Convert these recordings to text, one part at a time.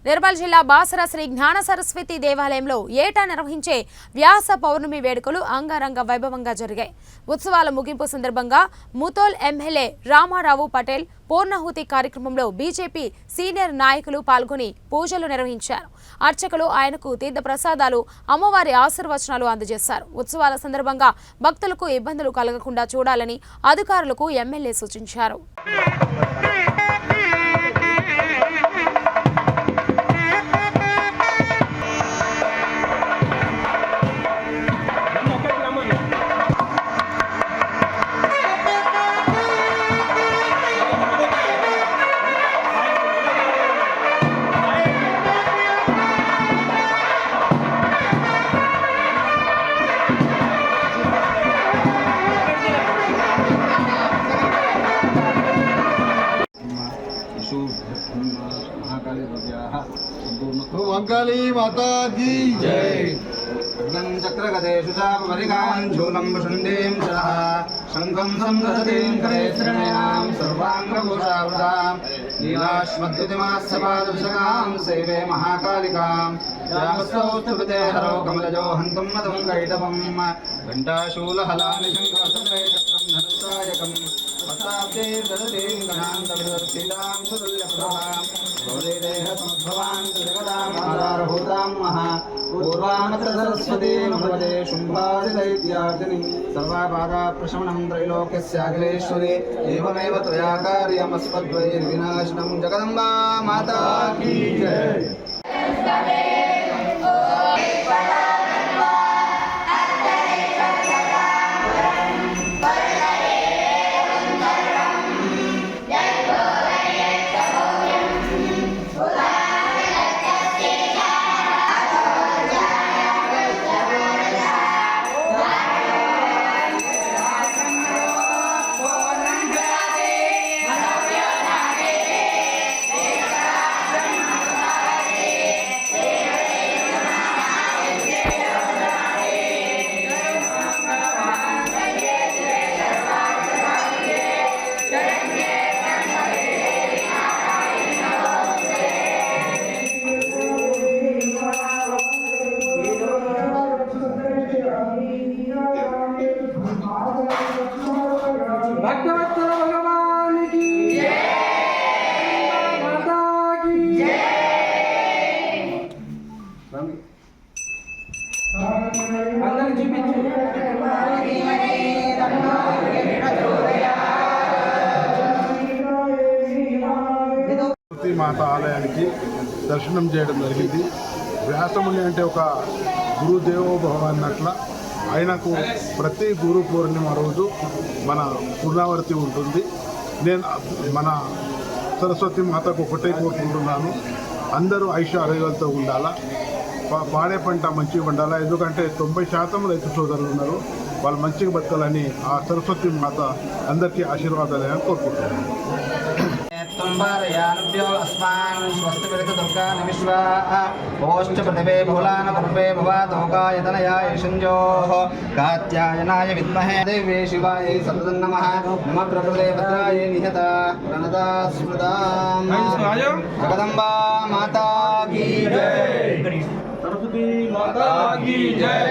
నిర్మల్ జిల్లా బాసర శ్రీ జ్ఞాన సరస్వతి దేవాలయంలో ఏటా నిర్వహించే వ్యాస పౌర్ణమి వేడుకలు అంగరంగ వైభవంగా జరిగాయి. ఉత్సవాల ముగింపు సందర్భంగా ముతోల్ ఎమ్మెల్యే రామారావు పటేల్ పూర్ణాహుతి కార్యక్రమంలో బీజేపీ సీనియర్ నాయకులు పాల్గొని పూజలు నిర్వహించారు. అర్చకులు ఆయనకు తీర్థ ప్రసాదాలు, అమ్మవారి ఆశీర్వచనాలు అందజేశారు. ఉత్సవాల సందర్భంగా భక్తులకు ఇబ్బందులు కలగకుండా చూడాలని అధికారులకు ఎమ్మెల్యే సూచించారు. मंगली माता की जय। चक्रगदेषु चापरिकाञ्चूलं वसुन्दें सह शङ्खं संदधतीं करेश्रणीनां सर्वाङ्गभूषावृतां नीलाश्मद्युतिमास्यपादविषकां सेवे महाकालिकां यामस्तौस्तुभिते हरो कमलजो हन्तं मदं कैटवं घण्टाशूलहलानि शङ्खवसुन्दे चक्रं धनुस्सायकं पत्राब्दे ददतीं गणान्तविदर्शितां सुतुल्यप्रभां गौरीदेहसमुद्भवान् जगदामाधारभूतां महा पूर्वामत्र सरस्वती भगवते शुम्भादिदैत्यार्दिनि सर्वाबाधाप्रशमनं त्रैलोक्यस्याखिलेश्वरी एवमेव त्वया कार्यमस्मद्वैर्विनाशनं जगदम्बा माता की जय। भक्तवत्सल भगवान की जय, माता की जय। अंदर చూపించు మాత ఆలయానికి దర్శనం చేయడం జరిగింది. వ్యాసముని అంటే ఒక గురుదేవోభవ అన్నట్ల ఆయనకు ప్రతి గురు పౌర్ణిమ రోజు మన పూర్ణావర్తి ఉంటుంది. నేను మన సరస్వతి మాతకు ఒకటే కోరుకుంటున్నాను, అందరూ ఆరోగ్యాలతో ఉండాలా, పాడే పంట మంచిగా ఉండాలా. ఎందుకంటే 90% రైతు సోదరులు ఉన్నారు, వాళ్ళు మంచిగా బతకాలని ఆ సరస్వతి మాత అందరికీ ఆశీర్వాదాలని కోరుకుంటున్నాను. ुम्बारयानुभ्यो अस्मान् स्वस्तिविरतदुर्गा निविश्वा ओष्ठपृथिवे बहुलान कुर्वे भवादोगायतनयाय षञ्जोः कात्यायनाय विद्महे देवे शिवायै सततं नमः नमः प्रकृते भद्राय निहता प्रणता स्मृतां जगदम्बा माता की जय, सरस्वती माता की जय।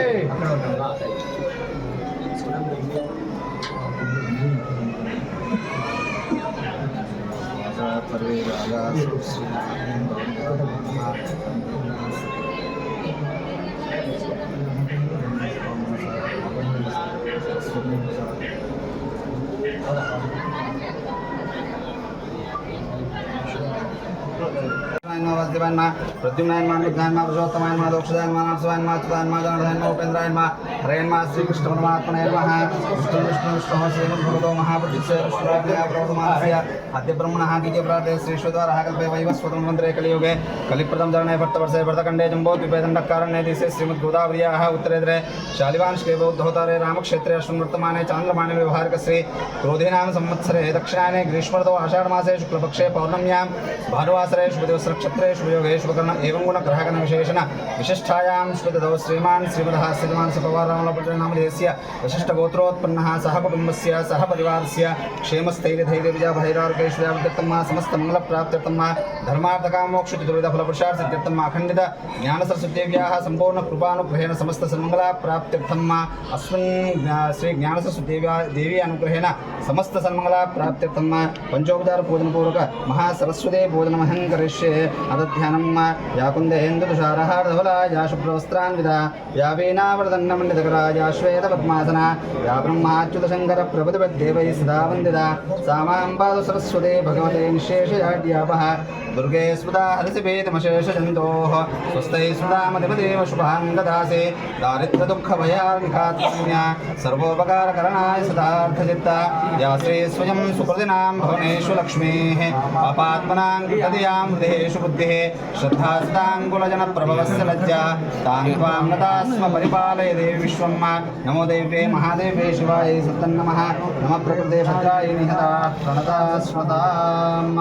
प्रद्युम्नायन्मा विद्यान्मा पुरुषोत्तमायन्मा दोक्षदायन्मा नारसवायन्मा अच्युतायन्मा जनार्दनायन्मा उपेन्द्रायन्मा हरयन्मा श्रीकृष्ण परमात्मने नमः। विष्णुः श्रीमद्भगवतो महापुरुषस्य विष्णुराज्ञया प्रवर्तमानस्य अद्य ब्रह्मणः गीतेप्राते श्रीश्वद्वारः कल्पे वैवस्वतं मन्त्रे कलियुगे कलिप्रथम चरणे भट्टवर्षे भरतखण्डे जम्बोद्वीपे दण्डकारण्ये देशे श्रीमद्गोदावर्याः उत्तरेद्रे शालिवांशके बौद्धोत्तरे रामक्षेत्रे अश्विनवर्तमाने चान्द्रमाने व्यवहारिकश्री क्रोधीनां संवत्सरे दक्षिणायने ग्रीष्मर्तौ आषाढमासे शुक्लपक्षे पौर्णम्यां भानुवासरे शुभदिवसनक्षत्रे शुभकालेषु योगेषु उपकरण एवं गुणग्रहगण विशेषण विशिष्टायां श्रुतदौ श्रीमान् श्रीमदः श्रीमान् सपवारामलपटनामधेयस्य विशिष्टगोत्रोत्पन्नः सह कुटुम्बस्य सह परिवारस्य क्षेमस्थैर्यधैर्यविजयभैरार्कैश्वर्यावृत्तम् समस्तमङ्गलप्राप्त्यर्थम् धर्मार्थकामोक्षचतुर्विधफलपुरुषार्थसिद्ध्यर्थम् अखण्डित ज्ञानसरस्वतीदेव्याः सम्पूर्णकृपानुग्रहेण समस्तसन्मङ्गलाप्राप्त्यर्थम् अस्मिन् श्री ज्ञानसरस्वतीदेवी अनुग्रहेण समस्तसन्मङ्गलाप्राप्त्यर्थम् पञ्चोपचारपूजनपूर्वक महासरस्वती पूजनमहं करिष्ये अदध्यानं या कुन्देन्दुतुषारः धवला या शुभ्रवस्त्रान्विता या वीणावरदण्डमण्डितकरा या श्वेतपद्मासना या ब्रह्माच्युतशङ्करप्रभुतिवद्देवैः सदा वन्दिता सा मां पातु सरस्वती भगवते निःशेषजाड्यापः दुर्गे स्मृता हरसिभेदमशेषजन्तोः स्वस्तैः स्मृतामधिपदेव शुभां ददासि दारिद्र्यदुःखभयार्निखात्मन्या सर्वोपकारकरणाय सदार्थचित्ता या श्री स्वयं सुकृतिनां भवनेषु लक्ष्मीः पापात्मनां कृतधियां हृदयेषु बुद्धिः श्रद्धा सदाङ्कुलजनप्रभवस्य लज्जा तां त्वां नतास्म परिपालय देवी विश्वं नमो देव्ये महादेव्ये शिवाय सत्तन्नमः नमः प्रकृते भद्राय निहता प्रणता स्मताम्